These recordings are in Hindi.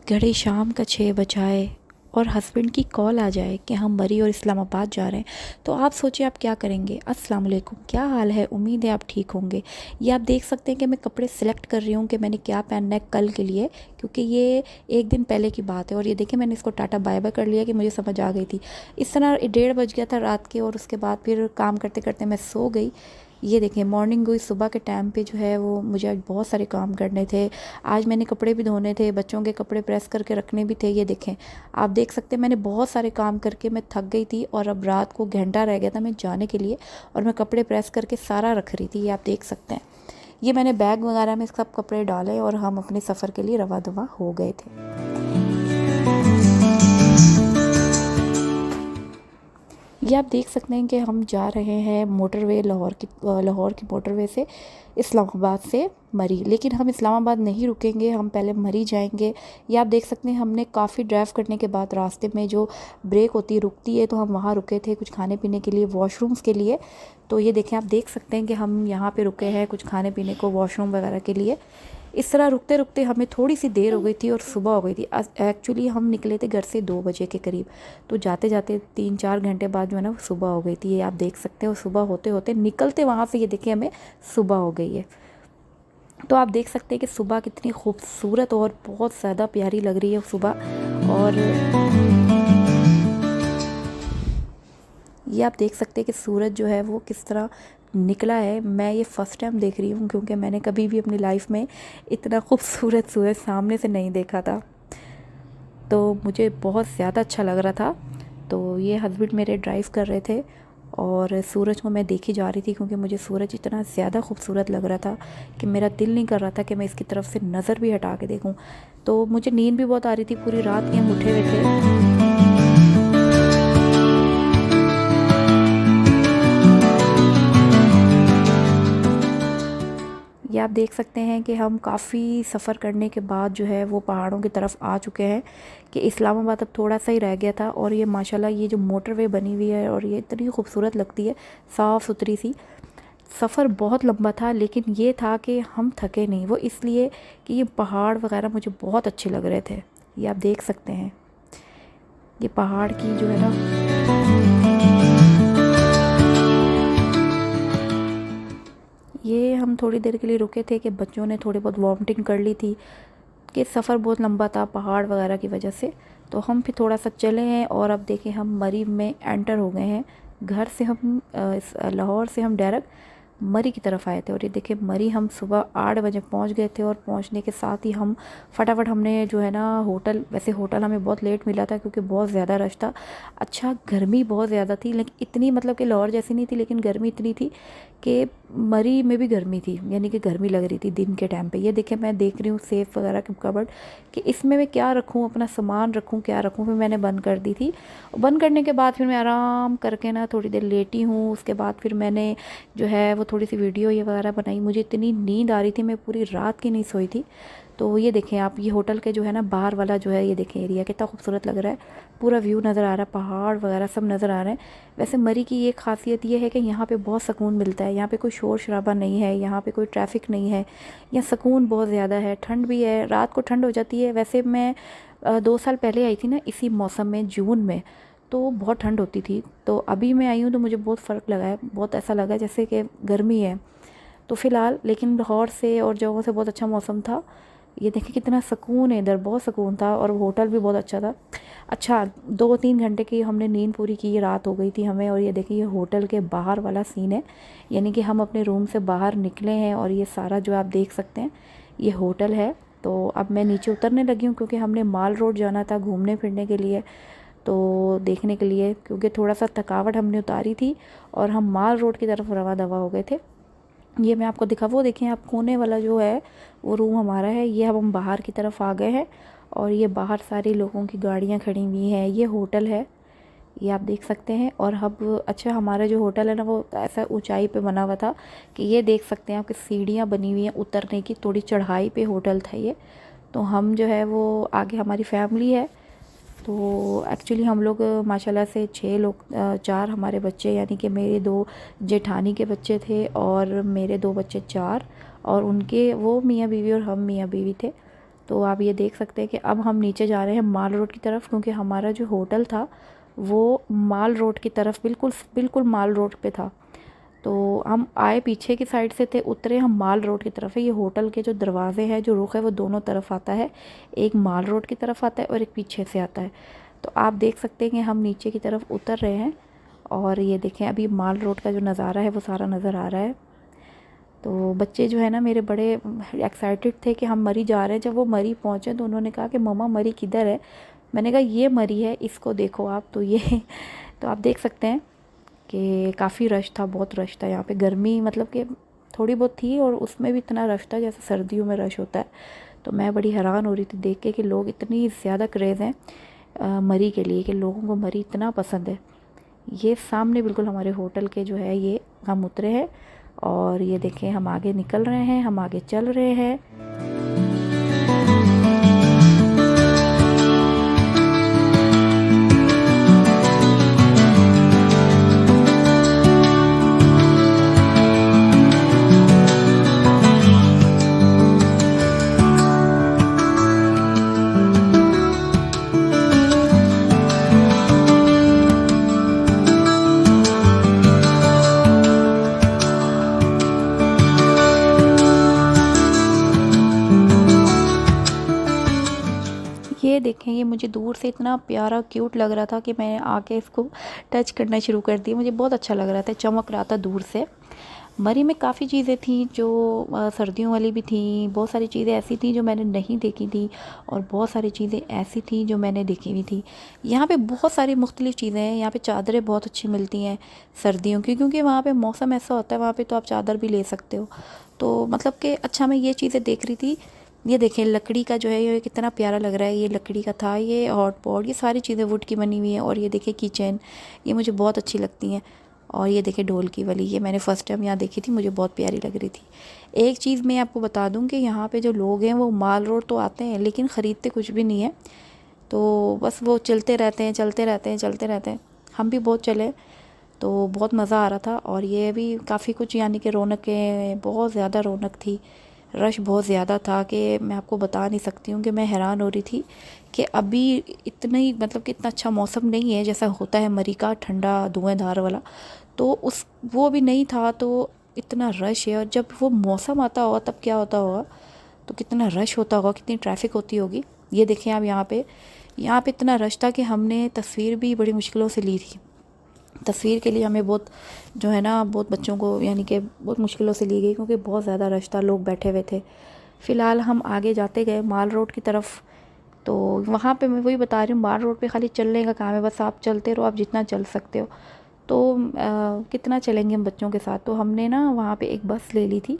घड़ी शाम का 6 बजाए और हस्बैंड की कॉल आ जाए कि हम मरी और इस्लामाबाद जा रहे हैं, तो आप सोचिए आप क्या करेंगे। अस्सलाम वालेकुम, क्या हाल है? उम्मीद है आप ठीक होंगे। ये आप देख सकते हैं कि मैं कपड़े सेलेक्ट कर रही हूँ कि मैंने क्या पहनना है कल के लिए, क्योंकि ये एक दिन पहले की बात है। और ये देखिए मैंने इसको टाटा बाय बाय कर लिया कि मुझे समझ आ गई थी। इस तरह 1:30 बज गया था रात के, और उसके बाद फिर काम करते करते मैं सो गई। ये देखिए मॉर्निंग हुई, सुबह के टाइम पे जो है वो मुझे आज बहुत सारे काम करने थे। आज मैंने कपड़े भी धोने थे, बच्चों के कपड़े प्रेस करके रखने भी थे। ये देखें, आप देख सकते हैं मैंने बहुत सारे काम करके मैं थक गई थी, और अब रात को घंटा रह गया था मैं जाने के लिए, और मैं कपड़े प्रेस करके सारा रख रही थी। ये आप देख सकते हैं, ये मैंने बैग वगैरह में सब कपड़े डाले और हम अपने सफ़र के लिए रवा दवा हो गए थे। ये आप देख सकते हैं कि हम जा रहे हैं मोटरवे, लाहौर की मोटरवे से इस्लामाबाद से मरी। लेकिन हम इस्लामाबाद नहीं रुकेंगे, हम पहले मरी जाएंगे। ये आप देख सकते हैं हमने काफ़ी ड्राइव करने के बाद रास्ते में जो ब्रेक होती है, रुकती है, तो हम वहाँ रुके थे कुछ खाने पीने के लिए, वॉशरूम्स के लिए। तो ये देखें, आप देख सकते हैं कि हम यहाँ पे रुके हैं कुछ खाने पीने को, वॉशरूम वगैरह के लिए। इस तरह रुकते रुकते हमें थोड़ी सी देर हो गई थी और सुबह हो गई थी। एक्चुअली हम निकले थे घर से 2 बजे के करीब, तो जाते जाते 3-4 घंटे बाद जो है ना सुबह हो गई थी। ये आप देख सकते हैं, और सुबह होते होते निकलते वहाँ से ये देखिए हमें सुबह हो गई है। तो आप देख सकते हैं कि सुबह कितनी खूबसूरत और बहुत ज़्यादा प्यारी लग रही है सुबह। और ये आप देख सकते हैं कि सूरज जो है वो किस तरह निकला है। मैं ये फ़र्स्ट टाइम देख रही हूँ, क्योंकि मैंने कभी भी अपनी लाइफ में इतना खूबसूरत सूरज सामने से नहीं देखा था, तो मुझे बहुत ज़्यादा अच्छा लग रहा था। तो ये हस्बैंड मेरे ड्राइव कर रहे थे और सूरज को मैं देखी जा रही थी, क्योंकि मुझे सूरज इतना ज़्यादा खूबसूरत लग रहा था कि मेरा दिल नहीं कर रहा था कि मैं इसकी तरफ से नज़र भी हटा के देखूं। तो मुझे नींद भी बहुत आ रही थी, पूरी रात के हम उठे हुए थे। ये आप देख सकते हैं कि हम काफ़ी सफ़र करने के बाद जो है वो पहाड़ों की तरफ आ चुके हैं, कि इस्लामाबाद अब थोड़ा सा ही रह गया था। और ये माशाल्लाह ये जो मोटरवे बनी हुई है और ये इतनी खूबसूरत लगती है, साफ़ सुथरी सी। सफ़र बहुत लंबा था, लेकिन ये था कि हम थके नहीं, वो इसलिए कि ये पहाड़ वगैरह मुझे बहुत अच्छे लग रहे थे। ये आप देख सकते हैं, ये पहाड़ की जो है ना, ये हम थोड़ी देर के लिए रुके थे कि बच्चों ने थोड़ी बहुत वॉमिटिंग कर ली थी, कि सफ़र बहुत लंबा था पहाड़ वगैरह की वजह से। तो हम फिर थोड़ा सा चले हैं, और अब देखिए हम मरी में एंटर हो गए हैं। घर से हम लाहौर से हम डायरेक्ट मरी की तरफ आए थे। और ये देखिए मरी हम सुबह 8 बजे पहुंच गए थे, और पहुंचने के साथ ही हम फटाफट हमने जो है ना होटल, वैसे होटल हमें बहुत लेट मिला था क्योंकि बहुत ज़्यादा रश था। अच्छा, गर्मी बहुत ज़्यादा थी, लेकिन इतनी मतलब कि लाहौर जैसी नहीं थी, लेकिन गर्मी इतनी थी कि मरी में भी गर्मी थी, यानी कि गर्मी लग रही थी दिन के टाइम पे। ये देखिए मैं देख रही हूँ सेफ़ वगैरह की कबर्ड, कि इसमें मैं क्या रखूँ, अपना सामान रखूँ, क्या रखूँ। फिर मैंने बंद कर दी थी। बंद करने के बाद फिर मैं आराम करके ना थोड़ी देर लेटी हूँ। उसके बाद फिर मैंने जो है वो थोड़ी सी वीडियो ये वगैरह बनाई। मुझे इतनी नींद आ रही थी, मैं पूरी रात की नहीं सोई थी। तो ये देखें आप, ये होटल के जो है ना बाहर वाला जो है, ये देखें एरिया कितना खूबसूरत लग रहा है, पूरा व्यू नज़र आ रहा है, पहाड़ वगैरह सब नज़र आ रहे हैं। वैसे मरी की ये खासियत ये है कि यहाँ पे बहुत सुकून मिलता है। यहाँ पे कोई शोर शराबा नहीं है, यहाँ पे कोई ट्रैफिक नहीं है, यहाँ सुकून बहुत ज़्यादा है। ठंड भी है, रात को ठंड हो जाती है। वैसे मैं 2 साल पहले आई थी ना इसी मौसम में, जून में, तो बहुत ठंड होती थी। तो अभी मैं आई हूँ तो मुझे बहुत फ़र्क लगा है, बहुत ऐसा लगा जैसे कि गर्मी है। तो फ़िलहाल लेकिन लाहौर से और जगहों से बहुत अच्छा मौसम था। ये देखिए कितना सुकून है इधर, बहुत सुकून था, और होटल भी बहुत अच्छा था। अच्छा, 2-3 घंटे की हमने नींद पूरी की, रात हो गई थी हमें। और ये देखिए ये होटल के बाहर वाला सीन है, यानी कि हम अपने रूम से बाहर निकले हैं, और ये सारा जो आप देख सकते हैं ये होटल है। तो अब मैं नीचे उतरने लगी हूँ, क्योंकि हमने माल रोड जाना था घूमने फिरने के लिए, तो देखने के लिए, क्योंकि थोड़ा सा थकावट हमने उतारी थी, और हम माल रोड की तरफ रवा दवा हो गए थे। ये मैं आपको दिखा, वो देखें आप, कोने वाला जो है वो रूम हमारा है। ये अब हम बाहर की तरफ आ गए हैं, और ये बाहर सारे लोगों की गाड़ियाँ खड़ी हुई हैं। ये होटल है, ये आप देख सकते हैं। और अब अच्छा, हमारा जो होटल है ना वो ऐसा ऊंचाई पे बना हुआ था कि ये देख सकते हैं आपकी सीढ़ियाँ बनी हुई हैं उतरने की, थोड़ी चढ़ाई पे होटल था ये। तो हम जो है वो आगे, हमारी फैमिली है, तो एक्चुअली हम लोग माशाल्लाह से 6 लोग, 4 हमारे बच्चे, यानी कि मेरे 2 जेठानी के बच्चे थे, और मेरे 2 बच्चे 4, और उनके वो मियाँ बीवी और हम मियाँ बीवी थे। तो आप ये देख सकते हैं कि अब हम नीचे जा रहे हैं माल रोड की तरफ, क्योंकि हमारा जो होटल था वो माल रोड की तरफ बिल्कुल बिल्कुल माल रोड पे था। तो हम आए पीछे की साइड से थे, उतरे हम माल रोड की तरफ है। ये होटल के जो दरवाजे हैं, जो रुख है, वो दोनों तरफ आता है, एक माल रोड की तरफ आता है और एक पीछे से आता है। तो आप देख सकते हैं कि हम नीचे की तरफ उतर रहे हैं और ये देखें अभी माल रोड का जो नज़ारा है वो सारा नज़र आ रहा है। तो बच्चे जो है ना मेरे बड़े एक्साइटेड थे कि हम मरी जा रहे हैं। जब वो मरी पहुँचे तो उन्होंने कहा कि मम्मा मरी किधर है। मैंने कहा ये मरी है, इसको देखो आप। तो ये तो आप देख सकते हैं कि काफ़ी रश था, बहुत रश था यहाँ पे। गर्मी मतलब कि थोड़ी बहुत थी और उसमें भी इतना रश था जैसे सर्दियों में रश होता है। तो मैं बड़ी हैरान हो रही थी देख के कि लोग इतनी ज़्यादा क्रेज़ हैं मरी के लिए, कि लोगों को मरी इतना पसंद है। ये सामने बिल्कुल हमारे होटल के जो है ये हम उतरे हैं और ये देखें हम आगे निकल रहे हैं, हम आगे चल रहे हैं। ये देखें, ये मुझे दूर से इतना प्यारा क्यूट लग रहा था कि मैंने आके इसको टच करना शुरू कर दिया। मुझे बहुत अच्छा लग रहा था, चमक रहा था दूर से। मरी में काफ़ी चीज़ें थी जो सर्दियों वाली भी थी, बहुत सारी चीज़ें ऐसी थी जो मैंने नहीं देखी थी और बहुत सारी चीज़ें ऐसी थी जो मैंने देखी हुई थी। यहाँ पे बहुत सारी मुख्तलिफ़ चीज़ें हैं। यहाँ पे चादरें बहुत अच्छी मिलती हैं सर्दियों की, क्योंकि वहाँ पे मौसम ऐसा होता है, वहाँ पे तो आप चादर भी ले सकते हो। तो मतलब कि अच्छा मैं ये चीज़ें देख रही थी। ये देखें लकड़ी का जो है ये कितना प्यारा लग रहा है। ये लकड़ी का था, ये हॉट पॉट, ये सारी चीज़ें वुड की बनी हुई हैं। और ये देखें किचन, ये मुझे बहुत अच्छी लगती हैं। और ये देखें ढोल की वाली, ये मैंने फ़र्स्ट टाइम यहाँ देखी थी, मुझे बहुत प्यारी लग रही थी। एक चीज़ मैं आपको बता दूँ कि यहाँ पे जो लोग हैं वो माल रोड तो आते हैं लेकिन ख़रीदते कुछ भी नहीं है। तो बस वो चलते रहते हैं, चलते रहते हैं, चलते रहते हैं। हम भी बहुत चले तो बहुत मज़ा आ रहा था। और ये भी काफ़ी कुछ यानी कि रौनकें, बहुत ज़्यादा रौनक थी, रश बहुत ज़्यादा था कि मैं आपको बता नहीं सकती हूँ। कि मैं हैरान हो रही थी कि अभी इतनी मतलब कि इतना अच्छा मौसम नहीं है जैसा होता है मरी का, ठंडा धुआंधार वाला। तो उस वो भी नहीं था तो इतना रश है। और जब वो मौसम आता होगा तब क्या होता होगा, तो कितना रश होता होगा, कितनी ट्रैफिक होती होगी। ये देखें आप यहाँ पे इतना रश था कि हमने तस्वीर भी बड़ी मुश्किलों से ली थी। तस्वीर के लिए हमें बहुत जो है ना बहुत बच्चों को यानी कि बहुत मुश्किलों से ली गई, क्योंकि बहुत ज़्यादा रश था, लोग बैठे हुए थे। फ़िलहाल हम आगे जाते गए माल रोड की तरफ। तो वहाँ पे मैं वही बता रही हूँ, माल रोड पे खाली चलने का काम है, बस आप चलते रहो, आप जितना चल सकते हो। तो कितना चलेंगे हम बच्चों के साथ। तो हमने ना वहाँ पे एक बस ले ली थी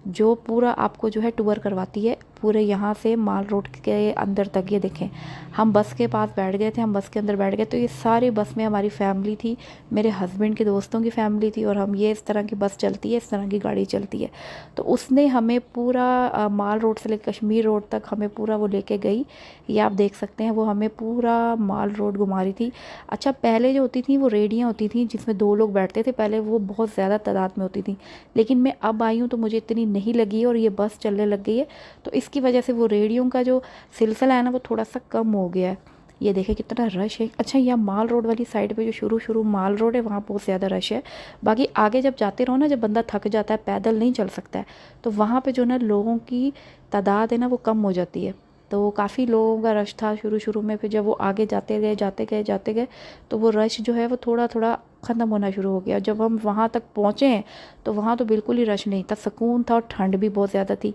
जो पूरा आपको जो है टूर करवाती है पूरे यहाँ से माल रोड के अंदर तक। ये देखें हम बस के पास बैठ गए थे, हम बस के अंदर बैठ गए। तो ये सारी बस में हमारी फैमिली थी, मेरे हस्बैंड के दोस्तों की फैमिली थी। और हम ये इस तरह की बस चलती है, इस तरह की गाड़ी चलती है। तो उसने हमें पूरा माल रोड से लेकर कश्मीर रोड तक हमें पूरा वो लेके गई। ये आप देख सकते हैं, वो हमें पूरा माल रोड घुमा रही थी। अच्छा पहले जो होती थी वो रेडियाँ होती थी जिसमें 2 लोग बैठते थे, पहले वो बहुत ज़्यादा तादाद में होती थी। लेकिन मैं अब आई हूँ तो मुझे इतनी नहीं लगी और ये बस चलने लग गई है। तो इसकी वजह से वो रेडियो का जो सिलसिला है ना वो थोड़ा सा कम हो गया है। ये देखें कितना रश है। अच्छा यहाँ माल रोड वाली साइड पे जो शुरू माल रोड है वहाँ बहुत ज़्यादा रश है। बाकी आगे जब जाते रहो ना, जब बंदा थक जाता है, पैदल नहीं चल सकता है, तो वहाँ पे जो ना लोगों की तादाद है ना वो कम हो जाती है। तो काफ़ी लोगों का रश था शुरू में। फिर जब वो आगे जाते गए तो वो रश जो है वो थोड़ा थोड़ा ख़त्म होना शुरू हो गया। जब हम वहाँ तक पहुँचे हैं तो वहाँ तो बिल्कुल ही रश नहीं था, सुकून था और ठंड भी बहुत ज़्यादा थी।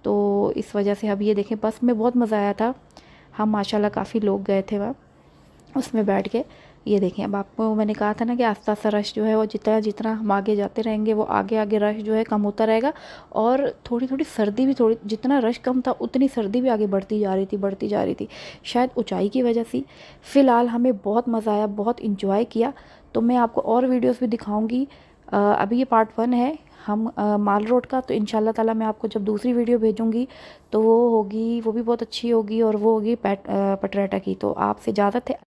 तो इस वजह से अब ये देखें बस में बहुत मज़ा आया था। हम माशाल्लाह काफ़ी लोग गए थे वहाँ उसमें बैठ के। ये देखें अब आपको मैंने कहा था ना कि आस्ता आस्ता रश जो है वो जितना जितना हम आगे जाते रहेंगे वो आगे आगे रश जो है कम होता रहेगा। और थोड़ी थोड़ी सर्दी भी, थोड़ी जितना रश कम था उतनी सर्दी भी आगे बढ़ती जा रही थी शायद ऊंचाई की वजह से। फ़िलहाल हमें बहुत मज़ा आया, बहुत इंजॉय किया। तो मैं आपको और वीडियोस भी दिखाऊंगी। अभी ये पार्ट 1 है हम माल रोड का। तो इंशाल्लाह ताला मैं आपको जब दूसरी वीडियो भेजूंगी तो वो होगी, वो भी बहुत अच्छी होगी और वो होगी पटरेटा की। तो आपसे इजाज़त है।